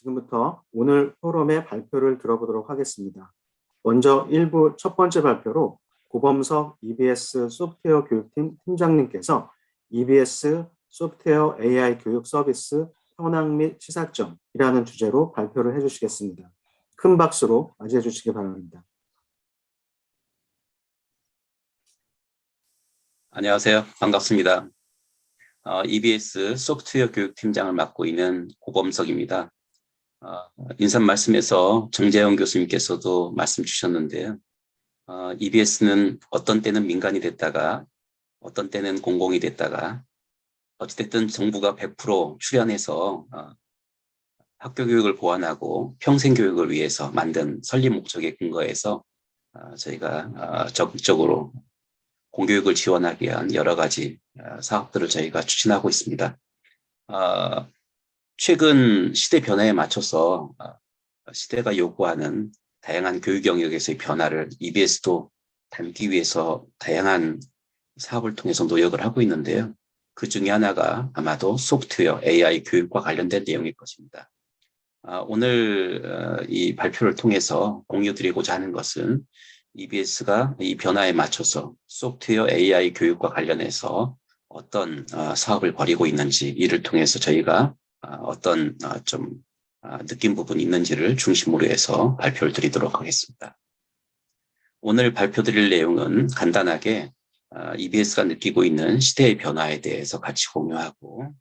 지금부터 오늘 포럼의 발표를 들어보도록 하겠습니다. 먼저 1부 첫 번째 발표로 고범석 EBS 소프트웨어 교육팀 팀장님께서 EBS 소프트웨어 AI 교육 서비스 현황 및 시사점이라는 주제로 발표를 해주시겠습니다. 큰 박수로 맞이해 주시기 바랍니다. 안녕하세요. 반갑습니다. EBS 소프트웨어 교육팀장을 맡고 있는 고범석입니다. 인사 말씀에서 정재영 교수님께서도 말씀 주셨는데요. EBS는 어떤 때는 민간이 됐다가 어떤 때는 공공이 됐다가 어찌됐든 정부가 100% 출연해서 학교 교육을 보완하고 평생 교육을 위해서 만든 설립 목적에 근거해서 저희가 적극적으로 공교육을 지원하기 위한 여러 가지 사업들을 저희가 추진하고 있습니다. 최근 시대 변화에 맞춰서 시대가 요구하는 다양한 교육 영역에서의 변화를 EBS도 담기 위해서 다양한 사업을 통해서 노력을 하고 있는데요. 그 중에 하나가 아마도 소프트웨어 AI 교육과 관련된 내용일 것입니다. 오늘 이 발표를 통해서 공유드리고자 하는 것은 EBS가 이 변화에 맞춰서 소프트웨어 AI 교육과 관련해서 어떤 사업을 벌이고 있는지, 이를 통해서 저희가 어떤 좀 느낀 부분이 있는지를 중심으로 해서 발표를 드리도록 하겠습니다. 오늘 발표드릴 내용은 간단하게 EBS가 느끼고 있는 시대의 변화에 대해서 같이 공유하고,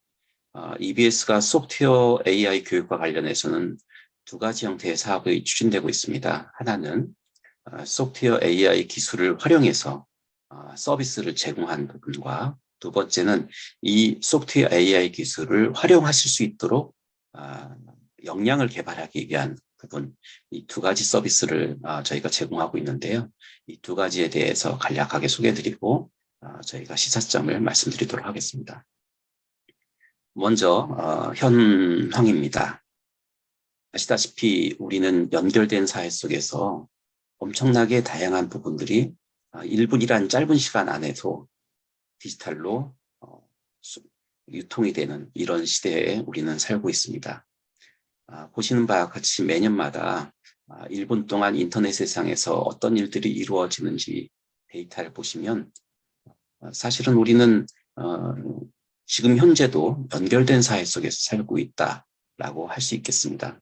EBS가 소프트웨어 AI 교육과 관련해서는 두 가지 형태의 사업이 추진되고 있습니다. 하나는 소프트웨어 AI 기술을 활용해서 서비스를 제공하는 부분과, 두 번째는 이 소프트웨어 AI 기술을 활용하실 수 있도록 역량을 개발하기 위한 부분, 이 두 가지 서비스를 저희가 제공하고 있는데요. 이 두 가지에 대해서 간략하게 소개해드리고 저희가 시사점을 말씀드리도록 하겠습니다. 먼저 현황입니다. 아시다시피 우리는 연결된 사회 속에서 엄청나게 다양한 부분들이 1분이란 짧은 시간 안에도 디지털로 유통이 되는 이런 시대에 우리는 살고 있습니다. 보시는 바와 같이 매년마다 1분 동안 인터넷 세상에서 어떤 일들이 이루어지는지 데이터를 보시면 사실은 우리는 지금 현재도 연결된 사회 속에서 살고 있다라고 할 수 있겠습니다.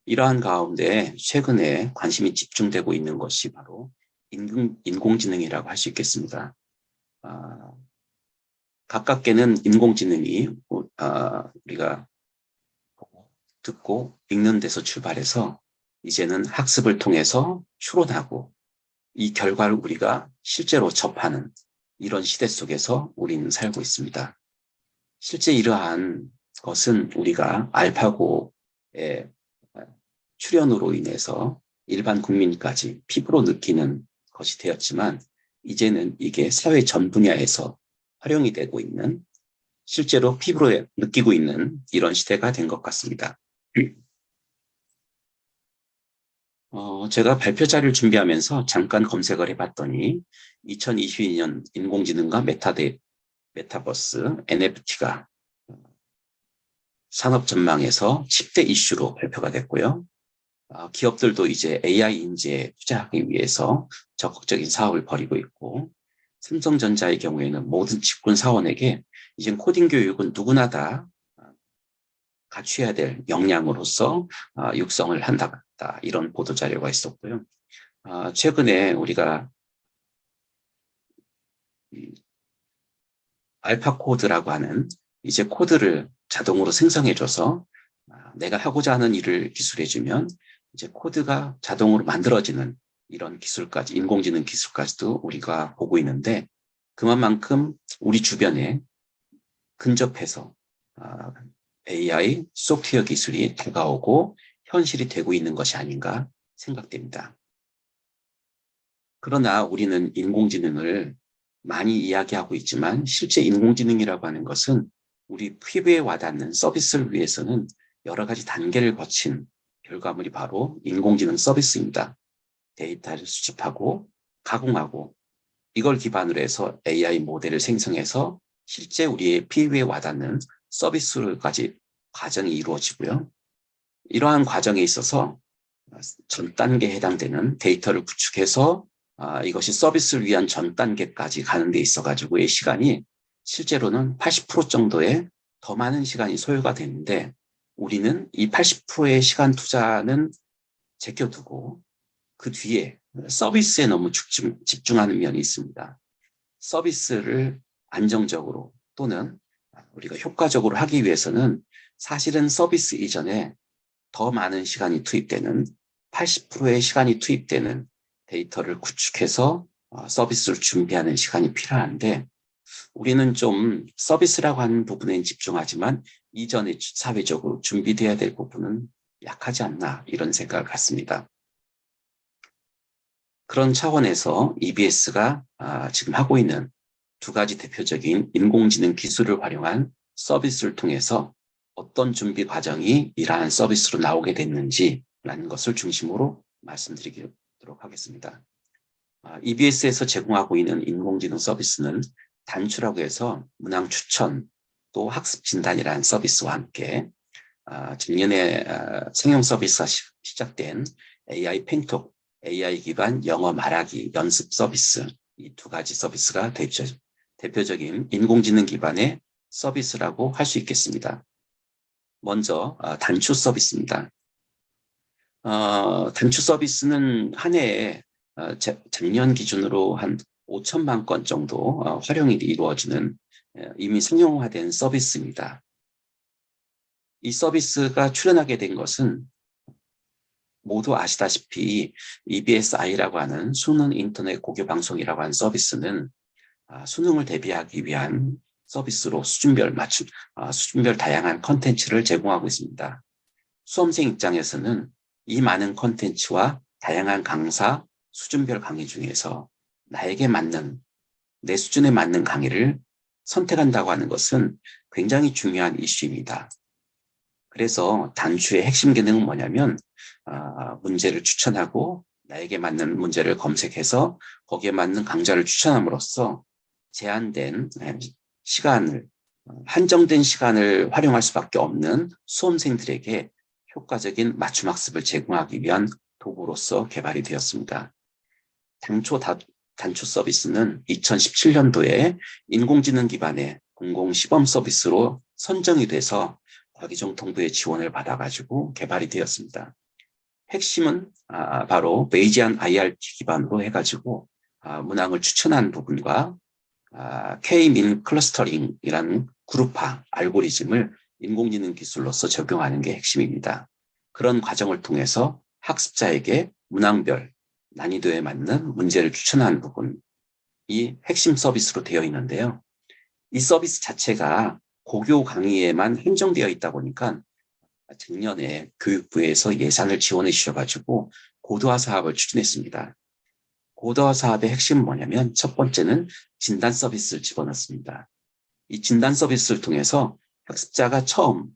이러한 가운데 최근에 관심이 집중되고 있는 것이 바로 인공지능이라고 할 수 있겠습니다. 가깝게는 인공지능이 우리가 보고 듣고 읽는 데서 출발해서 이제는 학습을 통해서 추론하고 이 결과를 우리가 실제로 접하는 이런 시대 속에서 우리는 살고 있습니다. 실제 이러한 것은 우리가 알파고의 출현으로 인해서 일반 국민까지 피부로 느끼는 것이 되었지만, 이제는 이게 사회 전 분야에서 활용이 되고 있는, 실제로 피부로 느끼고 있는 이런 시대가 된 것 같습니다. 제가 발표 자료를 준비하면서 잠깐 검색을 해봤더니 2022년 인공지능과 메타버스, NFT가 산업 전망에서 10대 이슈로 발표가 됐고요. 기업들도 이제 AI 인재에 투자하기 위해서 적극적인 사업을 벌이고 있고, 삼성전자의 경우에는 모든 직군 사원에게 이제 코딩 교육은 누구나 다 갖춰야 될 역량으로서 육성을 한다, 이런 보도자료가 있었고요. 최근에 우리가 알파코드라고 하는 이제 코드를 자동으로 생성해줘서 내가 하고자 하는 일을 기술해주면 이제 코드가 자동으로 만들어지는 이런 기술까지, 인공지능 기술까지도 우리가 보고 있는데, 그만큼 우리 주변에 근접해서 AI, 소프트웨어 기술이 다가오고 현실이 되고 있는 것이 아닌가 생각됩니다. 그러나 우리는 인공지능을 많이 이야기하고 있지만, 실제 인공지능이라고 하는 것은 우리 피부에 와닿는 서비스를 위해서는 여러 가지 단계를 거친 결과물이 바로 인공지능 서비스입니다. 데이터를 수집하고 가공하고 이걸 기반으로 해서 AI 모델을 생성해서 실제 우리의 피부에 와닿는 서비스까지 과정이 이루어지고요. 이러한 과정에 있어서 전 단계에 해당되는 데이터를 구축해서 이것이 서비스를 위한 전 단계까지 가는 데 있어가지고의 시간이 실제로는 80% 정도의 더 많은 시간이 소요가 되는데 우리는 이 80%의 시간 투자는 제껴두고 그 뒤에 서비스에 너무 집중하는 면이 있습니다. 서비스를 안정적으로 또는 우리가 효과적으로 하기 위해서는 사실은 서비스 이전에 더 많은 시간이 투입되는 80%의 시간이 투입되는 데이터를 구축해서 서비스를 준비하는 시간이 필요한데 우리는 좀 서비스라고 하는 부분에 집중하지만 이전에 사회적으로 준비돼야 될 부분은 약하지 않나 이런 생각을 갖습니다. 그런 차원에서 EBS가 지금 하고 있는 두 가지 대표적인 인공지능 기술을 활용한 서비스를 통해서 어떤 준비 과정이 이러한 서비스로 나오게 됐는지라는 것을 중심으로 말씀드리도록 하겠습니다. EBS에서 제공하고 있는 인공지능 서비스는 단추라고 해서 문항 추천 또 학습 진단이라는 서비스와 함께 작년에 상용 서비스가 시작된 AI 팽톡, AI 기반 영어 말하기 연습 서비스 이 두 가지 서비스가 대표적인 인공지능 기반의 서비스라고 할 수 있겠습니다. 먼저 단추 서비스입니다. 단추 서비스는 한 해에 작년 기준으로 한 5천만 건 정도 활용이 이루어지는 이미 상용화된 서비스입니다. 이 서비스가 출현하게 된 것은 모두 아시다시피 EBSI라고 하는 수능 인터넷 고교 방송이라고 하는 서비스는 수능을 대비하기 위한 서비스로 수준별 다양한 컨텐츠를 제공하고 있습니다. 수험생 입장에서는 이 많은 컨텐츠와 다양한 강사, 수준별 강의 중에서 나에게 맞는, 내 수준에 맞는 강의를 선택한다고 하는 것은 굉장히 중요한 이슈입니다. 그래서 단추의 핵심 기능은 뭐냐면 문제를 추천하고 나에게 맞는 문제를 검색해서 거기에 맞는 강좌를 추천함으로써 제한된 시간을 한정된 시간을 활용할 수밖에 없는 수험생들에게 효과적인 맞춤 학습을 제공하기 위한 도구로서 개발이 되었습니다. 단추 서비스는 2017년도에 인공지능 기반의 공공 시범 서비스로 선정이 돼서 과기정통부의 지원을 받아가지고 개발이 되었습니다. 핵심은 바로 베이지안 IRT 기반으로 해가지고 문항을 추천한 부분과 K-민 클러스터링이라는 그룹화 알고리즘을 인공지능 기술로서 적용하는 게 핵심입니다. 그런 과정을 통해서 학습자에게 문항별 난이도에 맞는 문제를 추천하는 부분이 핵심 서비스로 되어 있는데요. 이 서비스 자체가 고교 강의에만 한정되어 있다 보니까 작년에 교육부에서 예산을 지원해 주셔가지고 고도화 사업을 추진했습니다. 고도화 사업의 핵심은 뭐냐면 첫 번째는 진단 서비스를 집어넣습니다. 이 진단 서비스를 통해서 학습자가 처음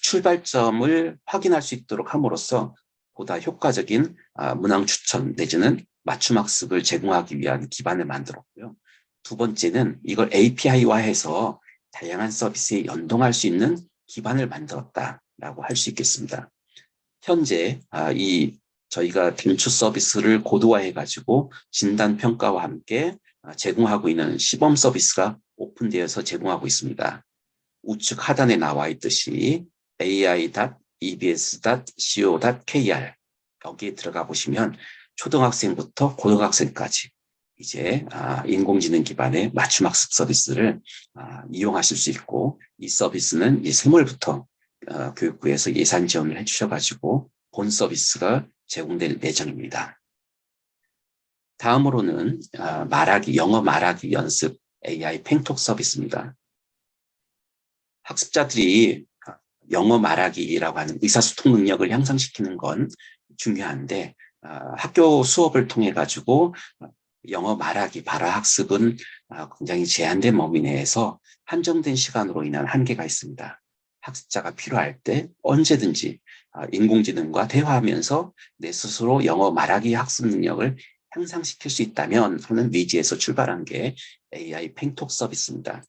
출발점을 확인할 수 있도록 함으로써 보다 효과적인 문항 추천 내지는 맞춤 학습을 제공하기 위한 기반을 만들었고요. 두 번째는 이걸 API화해서 다양한 서비스에 연동할 수 있는 기반을 만들었다라고 할 수 있겠습니다. 현재 저희가 단추 서비스를 고도화해가지고 진단 평가와 함께 제공하고 있는 시범 서비스가 오픈되어서 제공하고 있습니다. 우측 하단에 나와 있듯이 ai.ebs.co.kr 여기에 들어가 보시면 초등학생부터 고등학생까지 이제 인공지능 기반의 맞춤학습 서비스를 이용하실 수 있고 이 서비스는 이제 3월부터 교육부에서 예산 지원을 해주셔가지고 본 서비스가 제공될 예정입니다. 다음으로는 영어 말하기 연습 AI 팽톡 서비스입니다. 학습자들이 영어 말하기라고 하는 의사소통 능력을 향상시키는 건 중요한데 학교 수업을 통해 가지고 영어 말하기 발화 학습은 굉장히 제한된 범위 내에서 한정된 시간으로 인한 한계가 있습니다. 학습자가 필요할 때 언제든지 인공지능과 대화하면서 내 스스로 영어 말하기 학습 능력을 향상시킬 수 있다면 하는 니즈에서 출발한 게 AI 팽톡 서비스입니다.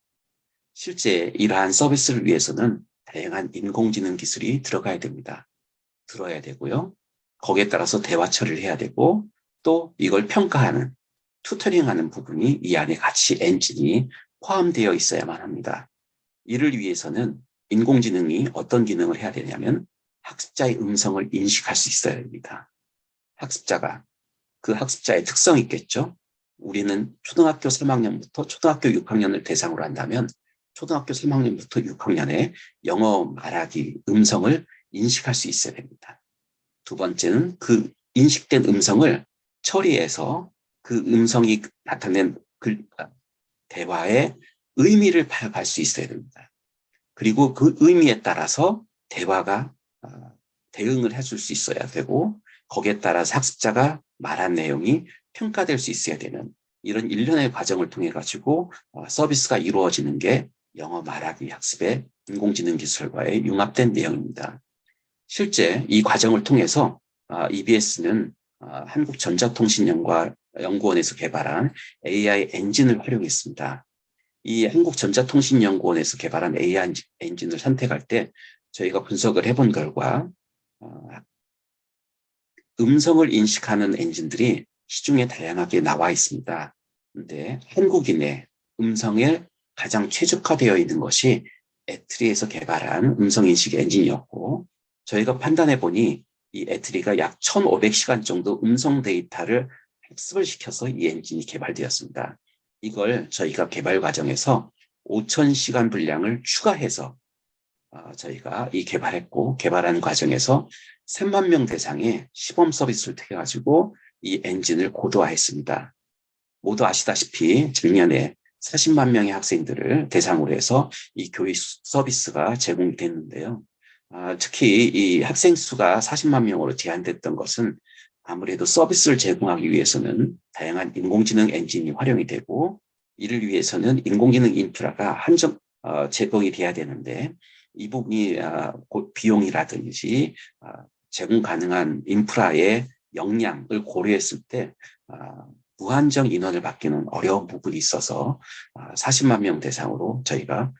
실제 이러한 서비스를 위해서는 다양한 인공지능 기술이 들어가야 됩니다. 들어야 되고요. 거기에 따라서 대화 처리를 해야 되고 또 이걸 평가하는 튜터링하는 부분이 이 안에 같이 엔진이 포함되어 있어야만 합니다. 이를 위해서는 인공지능이 어떤 기능을 해야 되냐면 학습자의 음성을 인식할 수 있어야 됩니다. 학습자가 그 학습자의 특성이 있겠죠. 우리는 초등학교 3학년부터 초등학교 6학년을 대상으로 한다면 초등학교 3학년부터 6학년에 영어 말하기 음성을 인식할 수 있어야 됩니다. 두 번째는 그 인식된 음성을 처리해서 그 음성이 나타낸 대화의 의미를 파악할 수 있어야 됩니다. 그리고 그 의미에 따라서 대화가 대응을 해줄 수 있어야 되고 거기에 따라서 학습자가 말한 내용이 평가될 수 있어야 되는 이런 일련의 과정을 통해 가지고 서비스가 이루어지는 게 영어 말하기 학습의 인공지능 기술과의 융합된 내용입니다. 실제 이 과정을 통해서 EBS는 한국전자통신연구원에서 개발한 AI 엔진을 활용했습니다. 이 한국전자통신연구원에서 개발한 AI 엔진을 선택할 때 저희가 분석을 해본 결과 음성을 인식하는 엔진들이 시중에 다양하게 나와 있습니다. 그런데 한국인의 음성에 가장 최적화되어 있는 것이 애트리에서 개발한 음성인식 엔진이었고 저희가 판단해 보니 이 애트리가 약 1,500시간 정도 음성 데이터를 학습을 시켜서 이 엔진이 개발되었습니다. 이걸 저희가 개발 과정에서 5,000시간 분량을 추가해서 저희가 개발했고 개발한 과정에서 3만 명 대상의 시범 서비스를 통해가지고 이 엔진을 고도화했습니다. 모두 아시다시피 작년에 40만 명의 학생들을 대상으로 해서 이 교육 서비스가 제공이 됐는데요. 특히 이 학생 수가 40만 명으로 제한됐던 것은 아무래도 서비스를 제공하기 위해서는 다양한 인공지능 엔진이 활용이 되고 이를 위해서는 인공지능 인프라가 제공이 돼야 되는데 이 부분이 곧 비용이라든지 제공 가능한 인프라의 역량을 고려했을 때 무한정 인원을 받기는 어려운 부분이 있어서 40만 명 대상으로 저희가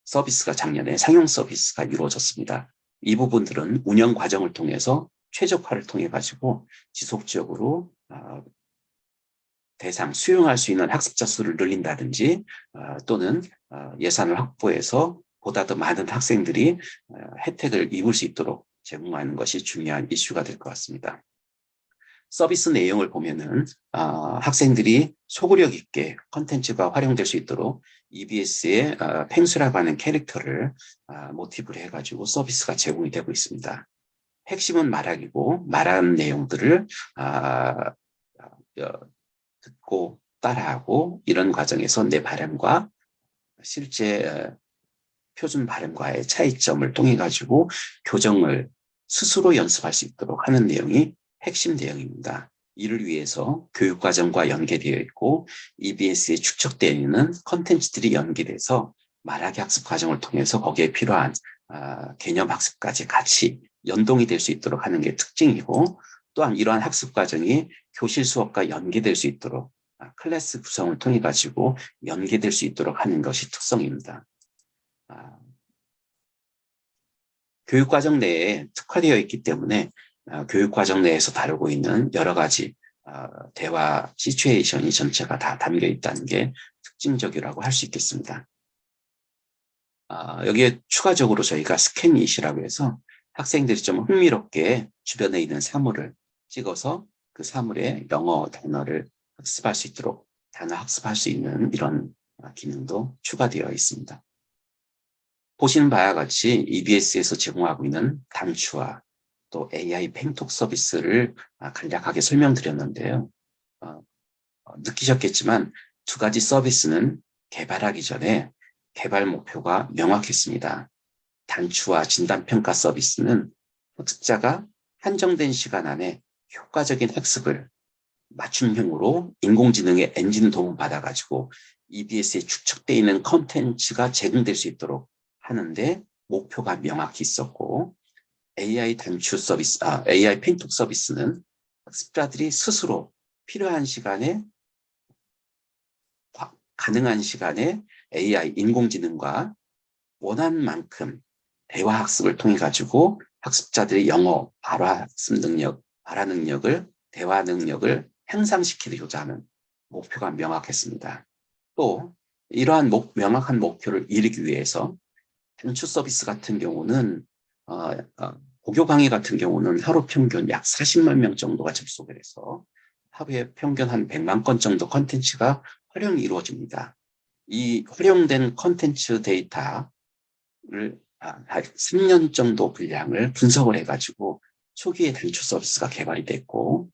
서비스가 작년에 상용 서비스가 이루어졌습니다. 이 부분들은 운영 과정을 통해서 최적화를 통해 가지고 지속적으로 대상 수용할 수 있는 학습자 수를 늘린다든지 또는 예산을 확보해서 보다 더 많은 학생들이 혜택을 입을 수 있도록 제공하는 것이 중요한 이슈가 될 것 같습니다. 서비스 내용을 보면은 학생들이 소구력 있게 콘텐츠가 활용될 수 있도록 EBS의 펭수라고 하는 캐릭터를 모티브로 해가지고 서비스가 제공이 되고 있습니다. 핵심은 말하기고 말하는 내용들을 듣고 따라하고 이런 과정에서 내 발음과 실제 표준 발음과의 차이점을 통해 가지고 교정을 스스로 연습할 수 있도록 하는 내용이 핵심 내용입니다. 이를 위해서 교육과정과 연계되어 있고 EBS에 축적되어 있는 콘텐츠들이 연계돼서 말하기 학습 과정을 통해서 거기에 필요한 개념 학습까지 같이 연동이 될 수 있도록 하는 게 특징이고 또한 이러한 학습 과정이 교실 수업과 연계될 수 있도록 클래스 구성을 통해 가지고 연계될 수 있도록 하는 것이 특성입니다. 교육과정 내에 특화되어 있기 때문에 교육과정 내에서 다루고 있는 여러 가지 대화 시츄에이션이 전체가 다 담겨 있다는 게 특징적이라고 할 수 있겠습니다. 여기에 추가적으로 저희가 스캔잇이라고 해서 학생들이 좀 흥미롭게 주변에 있는 사물을 찍어서 그 사물의 영어 단어를 학습할 수 있도록 단어 학습할 수 있는 이런 기능도 추가되어 있습니다. 보시는 바와 같이 EBS에서 제공하고 있는 단추와 또 AI 팽톡 서비스를 간략하게 설명드렸는데요. 느끼셨겠지만 두 가지 서비스는 개발하기 전에 개발 목표가 명확했습니다. 단추와 진단평가 서비스는 학습자가 한정된 시간 안에 효과적인 학습을 맞춤형으로 인공지능의 엔진 도움 받아가지고 EBS에 축적되어 있는 컨텐츠가 제공될 수 있도록 하는데 목표가 명확히 있었고 AI 단추 서비스, AI 펜톡 서비스는 학습자들이 스스로 필요한 시간에 가능한 시간에 AI 인공지능과 원하는 만큼 대화 학습을 통해 가지고 학습자들의 영어 발화 학습 능력, 발화 능력을 대화 능력을 향상시키고자 하는 목표가 명확했습니다. 또 이러한 명확한 목표를 이루기 위해서 단축 서비스 같은 경우는 고교 강의 같은 경우는 하루 평균 약 40만 명 정도가 접속을 해서 하루에 평균 한 100만 건 정도 컨텐츠가 활용이 이루어집니다. 이 활용된 컨텐츠 데이터를 3년 정도 분량을 분석을 해가지고 초기에 단축 서비스가 개발이 됐고,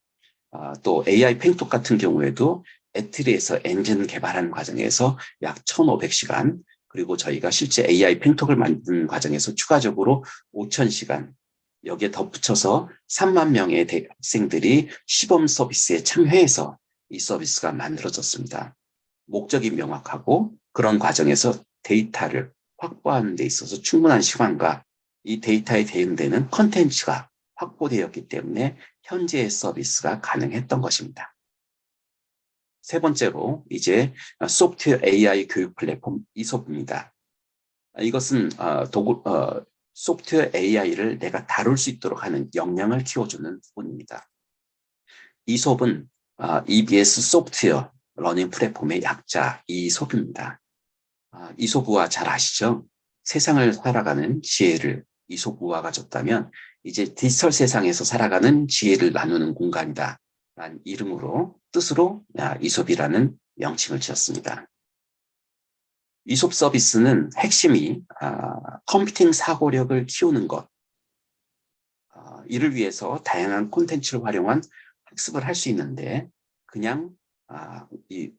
또 AI 팽톡 같은 경우에도 애트리에서 엔진 개발하는 과정에서 약 1,500시간, 그리고 저희가 실제 AI 팽톡을 만드는 과정에서 추가적으로 5,000시간, 여기에 덧붙여서 3만 명의 학생들이 시범 서비스에 참여해서 이 서비스가 만들어졌습니다. 목적이 명확하고 그런 과정에서 데이터를 확보하는 데 있어서 충분한 시간과 이 데이터에 대응되는 컨텐츠가 확보되었기 때문에 현재의 서비스가 가능했던 것입니다. 세 번째로 이제 소프트웨어 AI 교육 플랫폼 이솝입니다. 이것은 소프트웨어 AI를 내가 다룰 수 있도록 하는 역량을 키워주는 부분입니다. 이솝은 EBS 소프트웨어 러닝 플랫폼의 약자 이솝입니다. 이솝우화 잘 아시죠? 세상을 살아가는 지혜를 이솝우화가 줬다면 이제 디지털 세상에서 살아가는 지혜를 나누는 공간이다 라는 뜻으로 이솝이라는 명칭을 지었습니다. 이솝 서비스는 핵심이 컴퓨팅 사고력을 키우는 것, 이를 위해서 다양한 콘텐츠를 활용한 학습을 할 수 있는데, 그냥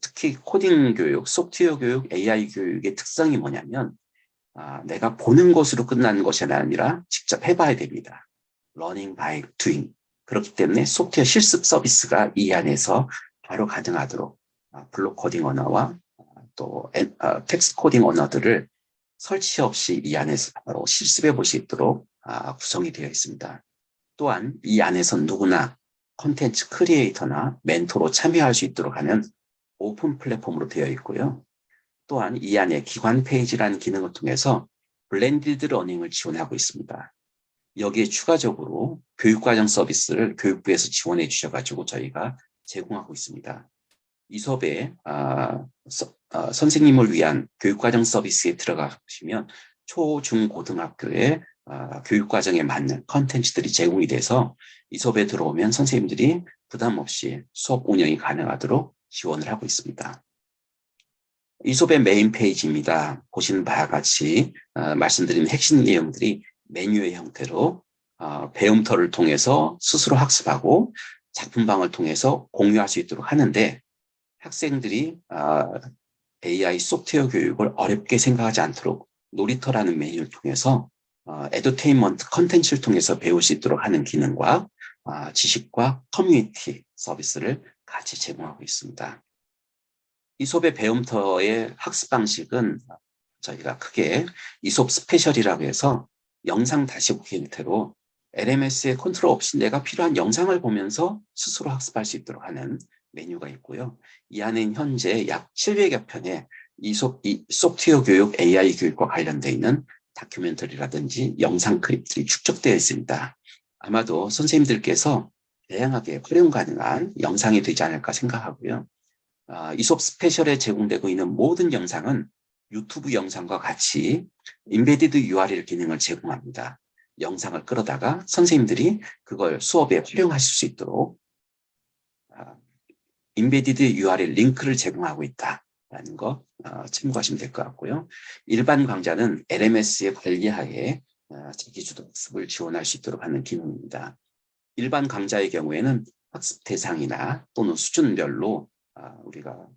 특히 코딩 교육, 소프트웨어 교육, AI 교육의 특성이 뭐냐면 내가 보는 것으로 끝나는 것이 아니라 직접 해봐야 됩니다. Learning by doing. 그렇기 때문에 소프트웨어 실습 서비스가 이 안에서 바로 가능하도록 블록 코딩 언어와 또 텍스트 코딩 언어들을 설치 없이 이 안에서 바로 실습해 볼 수 있도록 구성이 되어 있습니다. 또한 이 안에서 누구나 콘텐츠 크리에이터나 멘토로 참여할 수 있도록 하는 오픈 플랫폼으로 되어 있고요. 또한 이 안에 기관 페이지라는 기능을 통해서 블렌디드 러닝을 지원하고 있습니다. 여기에 추가적으로 교육과정 서비스를 교육부에서 지원해 주셔가지고 저희가 제공하고 있습니다. 이솝에 선생님을 위한 교육과정 서비스에 들어가시면 초, 중, 고등학교의 교육과정에 맞는 컨텐츠들이 제공이 돼서 이솝에 들어오면 선생님들이 부담 없이 수업 운영이 가능하도록 지원을 하고 있습니다. 이솝의 메인 페이지입니다. 보시는 바와 같이 말씀드린 핵심 내용들이 메뉴의 형태로 배움터를 통해서 스스로 학습하고 작품방을 통해서 공유할 수 있도록 하는데, 학생들이 AI 소프트웨어 교육을 어렵게 생각하지 않도록 놀이터라는 메뉴를 통해서 에듀테인먼트 컨텐츠를 통해서 배울 수 있도록 하는 기능과 지식과 커뮤니티 서비스를 같이 제공하고 있습니다. 이솝의 배움터의 학습 방식은 저희가 크게 이솝 스페셜이라고 해서 영상 다시 보기 형태로 LMS의 컨트롤 없이 내가 필요한 영상을 보면서 스스로 학습할 수 있도록 하는 메뉴가 있고요. 이 안에는 현재 약 700여 편의 이솝 소프트웨어 교육, AI 교육과 관련되어 있는 다큐멘터리라든지 영상 클립들이 축적되어 있습니다. 아마도 선생님들께서 다양하게 활용 가능한 영상이 되지 않을까 생각하고요. 이솝 스페셜에 제공되고 있는 모든 영상은 유튜브 영상과 같이 인베디드 URL 기능을 제공합니다. 영상을 끌어다가 선생님들이 그걸 수업에 활용하실 수 있도록 인베디드 URL 링크를 제공하고 있다라는 거 참고하시면 될 것 같고요. 일반 강좌는 LMS의 관리하에 자기주도 학습을 지원할 수 있도록 하는 기능입니다. 일반 강좌의 경우에는 학습 대상이나 또는 수준별로 우리가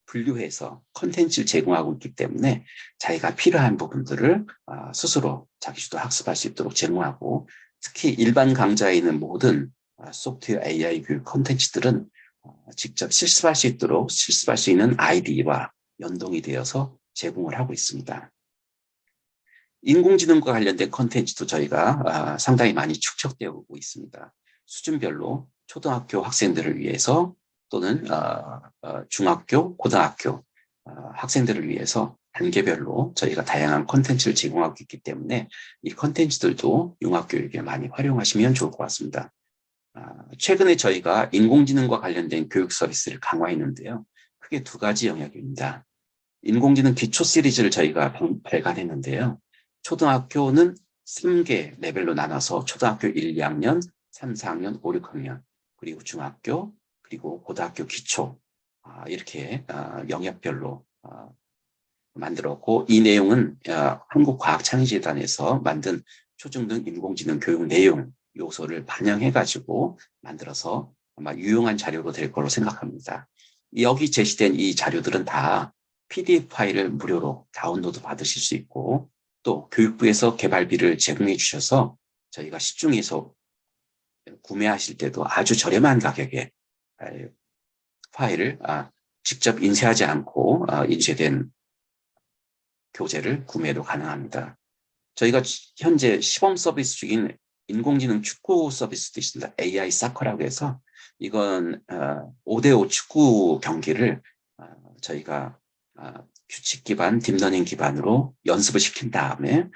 분류해서 컨텐츠를 제공하고 있기 때문에 자기가 필요한 부분들을 스스로 자기주도 학습할 수 있도록 제공하고, 특히 일반 강좌에 있는 모든 소프트웨어 AI 교육 컨텐츠들은 직접 실습할 수 있도록 실습할 수 있는 아이디와 연동이 되어서 제공을 하고 있습니다. 인공지능과 관련된 컨텐츠도 저희가 상당히 많이 축적되고 있습니다. 수준별로 초등학교 학생들을 위해서 또는 중학교, 고등학교 학생들을 위해서 단계별로 저희가 다양한 콘텐츠를 제공하고 있기 때문에 이 콘텐츠들도 융합교육에 많이 활용하시면 좋을 것 같습니다. 최근에 저희가 인공지능과 관련된 교육 서비스를 강화했는데요. 크게 두 가지 영역입니다. 인공지능 기초 시리즈를 저희가 발간했는데요. 초등학교는 3개 레벨로 나눠서 초등학교 1, 2학년, 3, 4학년, 5, 6학년, 그리고 중학교, 그리고 고등학교 기초 이렇게 영역별로 만들었고 이 내용은 한국과학창의재단에서 만든 초중등 인공지능 교육 내용 요소를 반영해가지고 만들어서 아마 유용한 자료로 될 걸로 생각합니다. 여기 제시된 이 자료들은 다 PDF 파일을 무료로 다운로드 받으실 수 있고 또 교육부에서 개발비를 제공해 주셔서 저희가 시중에서 구매하실 때도 아주 저렴한 가격에 파일을 직접 인쇄하지 않고 인쇄된 교재를 구매도 가능합니다. 저희가 현재 시범 서비스 중인 인공지능 축구 서비스도 있습니다. AI 사커라고 해서 이건 5대5 축구 경기를 저희가 규칙 기반, 딥러닝 기반으로 연습을 시킨 다음에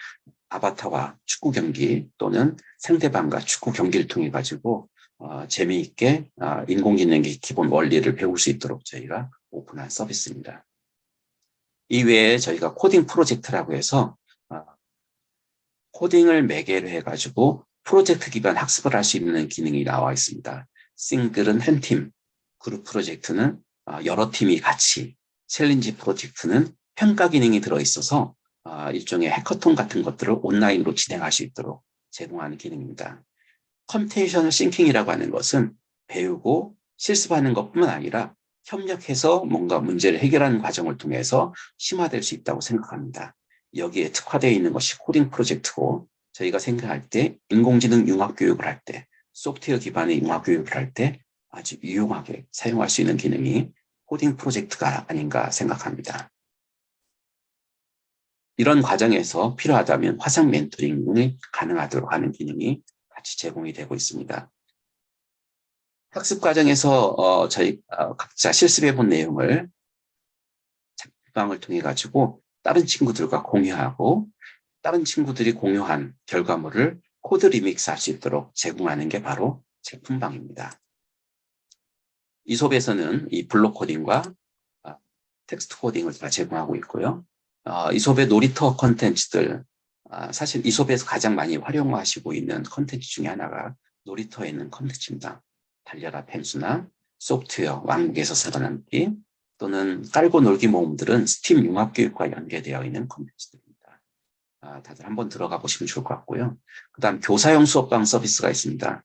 아바타와 축구 경기 또는 상대방과 축구 경기를 통해 가지고 재미있게 인공지능의 기본 원리를 배울 수 있도록 저희가 오픈한 서비스입니다. 이외에 저희가 코딩 프로젝트라고 해서 코딩을 매개로 해가지고 프로젝트 기반 학습을 할 수 있는 기능이 나와 있습니다. 싱글은 한 팀, 그룹 프로젝트는 여러 팀이 같이, 챌린지 프로젝트는 평가 기능이 들어있어서 일종의 해커톤 같은 것들을 온라인으로 진행할 수 있도록 제공하는 기능입니다. 컴퓨테이셔널 싱킹이라고 하는 것은 배우고 실습하는 것뿐만 아니라 협력해서 뭔가 문제를 해결하는 과정을 통해서 심화될 수 있다고 생각합니다. 여기에 특화되어 있는 것이 코딩 프로젝트고 저희가 생각할 때 인공지능 융합교육을 할 때 소프트웨어 기반의 융합교육을 할 때 아주 유용하게 사용할 수 있는 기능이 코딩 프로젝트가 아닌가 생각합니다. 이런 과정에서 필요하다면 화상 멘토링이 가능하도록 하는 기능이 같이 제공이 되고 있습니다. 학습 과정에서 저희 각자 실습해 본 내용을 작방을 통해 가지고 다른 친구들과 공유하고 다른 친구들이 공유한 결과물을 코드 리믹스 할 수 있도록 제공하는 게 바로 제품방입니다. 이 수업에서는 이 블록 코딩과 텍스트 코딩을 다 제공하고 있고요. 이 수업의 놀이터 콘텐츠들, 사실 이 수업에서 가장 많이 활용하시고 있는 콘텐츠 중에 하나가 놀이터에 있는 콘텐츠입니다. 달려라 펜수나 소프트웨어, 왕국에서 살아남기 또는 깔고 놀기 모험들은 스팀 융합교육과 연계되어 있는 콘텐츠들입니다. 다들 한번 들어가 보시면 좋을 것 같고요. 그 다음 교사용 수업방 서비스가 있습니다.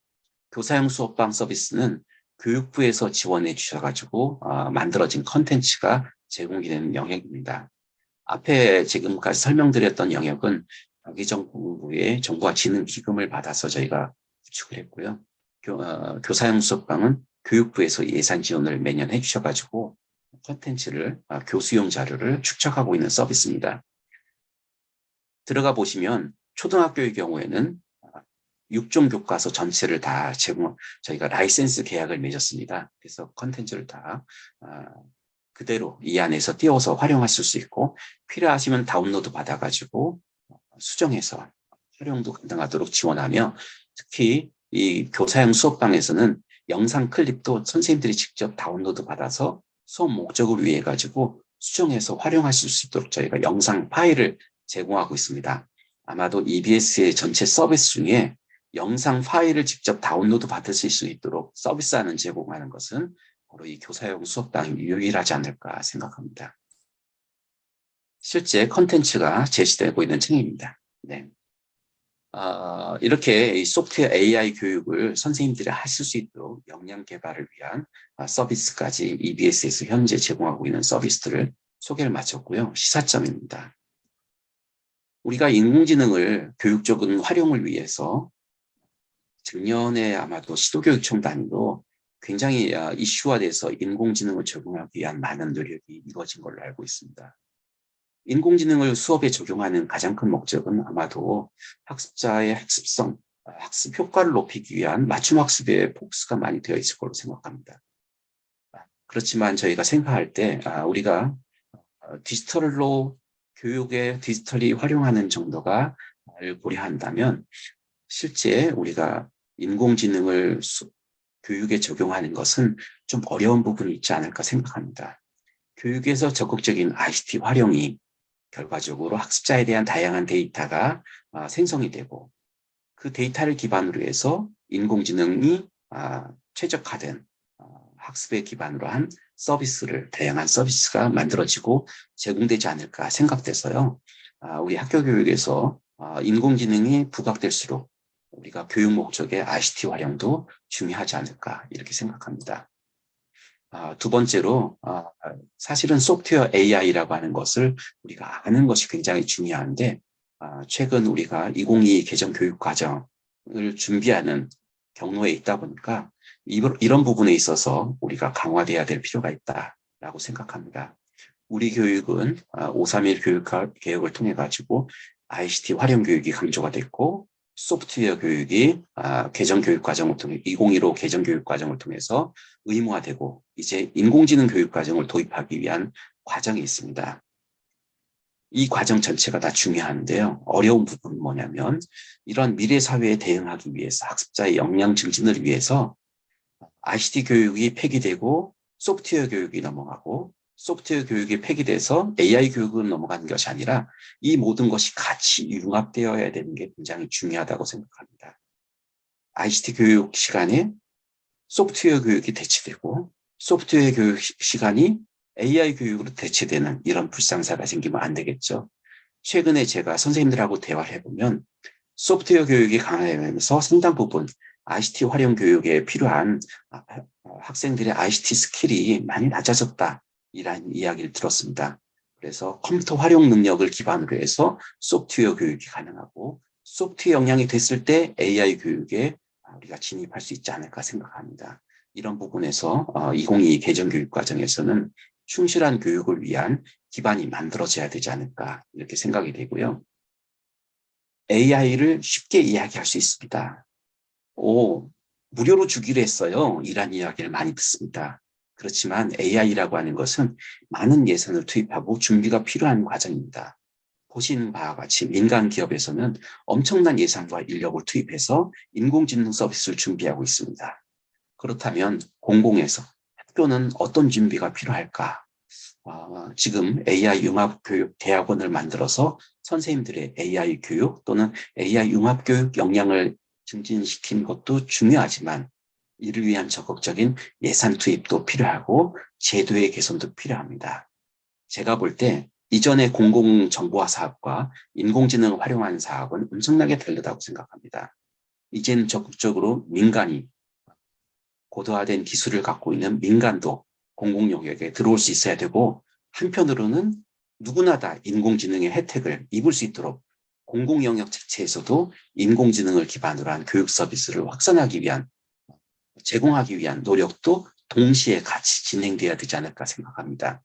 교사용 수업방 서비스는 교육부에서 지원해 주셔가지고 만들어진 콘텐츠가 제공이 되는 영역입니다. 앞에 지금까지 설명드렸던 영역은 과기정부의 정부와 지능기금을 받아서 저희가 구축을 했고요. 교사용 수업방은 교육부에서 예산 지원을 매년 해주셔가지고 콘텐츠를 교수용 자료를 축적하고 있는 서비스입니다. 들어가 보시면 초등학교의 경우에는 6종 교과서 전체를 다 저희가 라이센스 계약을 맺었습니다. 그래서 콘텐츠를 다 그대로 이 안에서 띄워서 활용하실 수 있고 필요하시면 다운로드 받아가지고 수정해서 활용도 가능하도록 지원하며 특히 이 교사용 수업방에서는 영상 클립도 선생님들이 직접 다운로드 받아서 수업 목적을 위해 가지고 수정해서 활용하실 수 있도록 저희가 영상 파일을 제공하고 있습니다. 아마도 EBS의 전체 서비스 중에 영상 파일을 직접 다운로드 받으실 수 있도록 서비스하는 제공하는 것은 바로 이 교사용 수업방이 유일하지 않을까 생각합니다. 실제 컨텐츠가 제시되고 있는 층입니다. 네. 이렇게 이 소프트웨어 AI 교육을 선생님들이 하실 수 있도록 역량 개발을 위한 서비스까지 EBS에서 현재 제공하고 있는 서비스들을 소개를 마쳤고요. 시사점입니다. 우리가 인공지능을 교육적인 활용을 위해서 작년에 아마도 시도교육청 단위로 굉장히 이슈화돼서 인공지능을 적용하기 위한 많은 노력이 이루어진 걸로 알고 있습니다. 인공지능을 수업에 적용하는 가장 큰 목적은 아마도 학습자의 학습성, 학습 효과를 높이기 위한 맞춤 학습에 포커스가 많이 되어 있을 걸로 생각합니다. 그렇지만 저희가 생각할 때 우리가 디지털로 교육에 디지털이 활용하는 정도가 고려한다면 실제 우리가 인공지능을 교육에 적용하는 것은 좀 어려운 부분이 있지 않을까 생각합니다. 교육에서 적극적인 ICT 활용이 결과적으로 학습자에 대한 다양한 데이터가 생성이 되고 그 데이터를 기반으로 해서 인공지능이 최적화된 학습에 기반으로 한 다양한 서비스가 만들어지고 제공되지 않을까 생각돼서요. 우리 학교 교육에서 인공지능이 부각될수록 우리가 교육 목적의 ICT 활용도 중요하지 않을까 이렇게 생각합니다. 두 번째로 사실은 소프트웨어 AI라고 하는 것을 우리가 아는 것이 굉장히 중요한데 최근 우리가 2022 개정 교육 과정을 준비하는 경로에 있다 보니까 이런 부분에 있어서 우리가 강화돼야 될 필요가 있다라고 생각합니다. 우리 교육은 531 교육 개혁을 통해 가지고 ICT 활용 교육이 강조가 됐고 소프트웨어 교육이 개정 교육 과정을 통해 2015 개정 교육 과정을 통해서 의무화되고 이제 인공지능 교육 과정을 도입하기 위한 과정이 있습니다. 이 과정 전체가 다 중요한데요. 어려운 부분은 뭐냐면 이런 미래 사회에 대응하기 위해서 학습자의 역량 증진을 위해서 ICT 교육이 폐기되고 소프트웨어 교육이 넘어가고 소프트웨어 교육이 폐기돼서 AI 교육으로 넘어가는 것이 아니라 이 모든 것이 같이 융합되어야 되는 게 굉장히 중요하다고 생각합니다. ICT 교육 시간에 소프트웨어 교육이 대체되고 소프트웨어 교육 시간이 AI 교육으로 대체되는 이런 불상사가 생기면 안 되겠죠. 최근에 제가 선생님들하고 대화를 해보면 소프트웨어 교육이 강화되면서 상당 부분 ICT 활용 교육에 필요한 학생들의 ICT 스킬이 많이 낮아졌다. 이런 이야기를 들었습니다. 그래서 컴퓨터 활용 능력을 기반으로 해서 소프트웨어 교육이 가능하고 소프트웨어 역량이 됐을 때 AI 교육에 우리가 진입할 수 있지 않을까 생각합니다. 이런 부분에서 2022 개정 교육 과정에서는 충실한 교육을 위한 기반이 만들어져야 되지 않을까 이렇게 생각이 되고요. AI를 쉽게 이야기할 수 있습니다. 무료로 주기로 했어요. 이란 이야기를 많이 듣습니다. 그렇지만 AI라고 하는 것은 많은 예산을 투입하고 준비가 필요한 과정입니다. 보시는 바와 같이 민간 기업에서는 엄청난 예산과 인력을 투입해서 인공지능 서비스를 준비하고 있습니다. 그렇다면 공공에서 학교는 어떤 준비가 필요할까? 지금 AI 융합교육 대학원을 만들어서 선생님들의 AI 교육 또는 AI 융합교육 역량을 증진시키는 것도 중요하지만 이를 위한 적극적인 예산 투입도 필요하고 제도의 개선도 필요합니다. 제가 볼 때 이전의 공공정보화 사업과 인공지능을 활용하는 사업은 엄청나게 다르다고 생각합니다. 이제는 적극적으로 민간이 고도화된 기술을 갖고 있는 민간도 공공 영역에 들어올 수 있어야 되고 한편으로는 누구나 다 인공지능의 혜택을 입을 수 있도록 공공 영역 자체에서도 인공지능을 기반으로 한 교육 서비스를 제공하기 위한 노력도 동시에 같이 진행돼야 되지 않을까 생각합니다.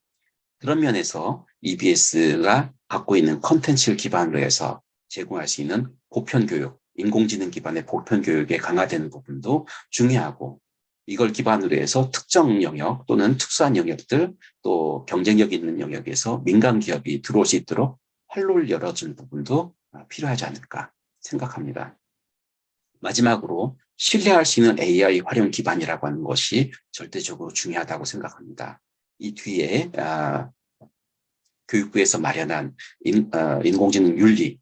그런 면에서 EBS가 갖고 있는 컨텐츠를 기반으로 해서 제공할 수 있는 보편교육, 인공지능 기반의 보편교육에 강화되는 부분도 중요하고 이걸 기반으로 해서 특정 영역 또는 특수한 영역들 또 경쟁력 있는 영역에서 민간 기업이 들어올 수 있도록 활로를 열어준 부분도 필요하지 않을까 생각합니다. 마지막으로 신뢰할 수 있는 AI 활용 기반이라고 하는 것이 절대적으로 중요하다고 생각합니다. 이 뒤에 교육부에서 마련한 인공지능 윤리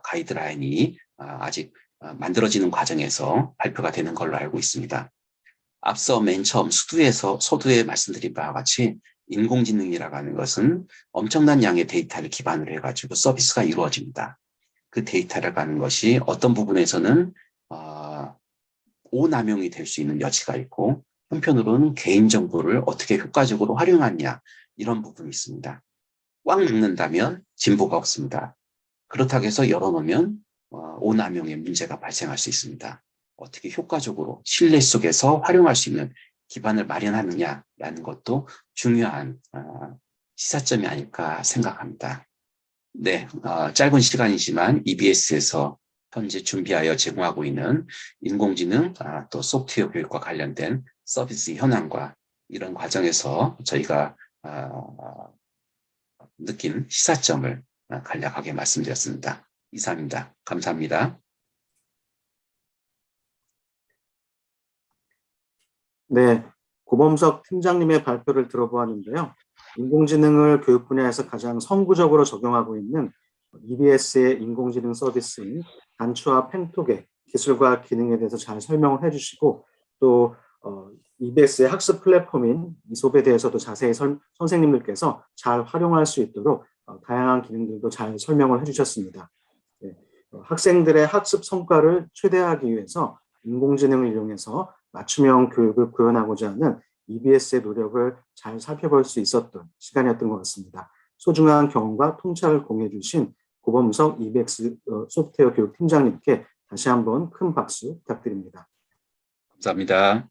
가이드라인이 아직 만들어지는 과정에서 발표가 되는 걸로 알고 있습니다. 앞서 맨 처음 서두에 말씀드린 바와 같이 인공지능이라고 하는 것은 엄청난 양의 데이터를 기반으로 해가지고 서비스가 이루어집니다. 그 데이터라고 하는 것이 어떤 부분에서는 오남용이 될 수 있는 여지가 있고 한편으로는 개인정보를 어떻게 효과적으로 활용하느냐 이런 부분이 있습니다. 꽉 막는다면 진보가 없습니다. 그렇다고 해서 열어놓으면 오남용의 문제가 발생할 수 있습니다. 어떻게 효과적으로 신뢰 속에서 활용할 수 있는 기반을 마련하느냐라는 것도 중요한 시사점이 아닐까 생각합니다. 네, 짧은 시간이지만 EBS에서 현재 준비하여 제공하고 있는 인공지능 또 소프트웨어 교육과 관련된 서비스 현황과 이런 과정에서 저희가 느낀 시사점을 간략하게 말씀드렸습니다. 이상입니다. 감사합니다. 네, 고범석 팀장님의 발표를 들어보았는데요. 인공지능을 교육 분야에서 가장 선구적으로 적용하고 있는 EBS의 인공지능 서비스인 단추와 펜톡의 기술과 기능에 대해서 잘 설명을 해주시고 또 EBS의 학습 플랫폼인 이솝에 대해서도 자세히 선생님들께서 잘 활용할 수 있도록 다양한 기능들도 잘 설명을 해주셨습니다. 네, 학생들의 학습 성과를 최대화하기 위해서 인공지능을 이용해서 맞춤형 교육을 구현하고자 하는 EBS의 노력을 잘 살펴볼 수 있었던 시간이었던 것 같습니다. 소중한 경험과 통찰을 공유해 주신 고범석 EBS 소프트웨어 교육 팀장님께 다시 한번 큰 박수 부탁드립니다. 감사합니다.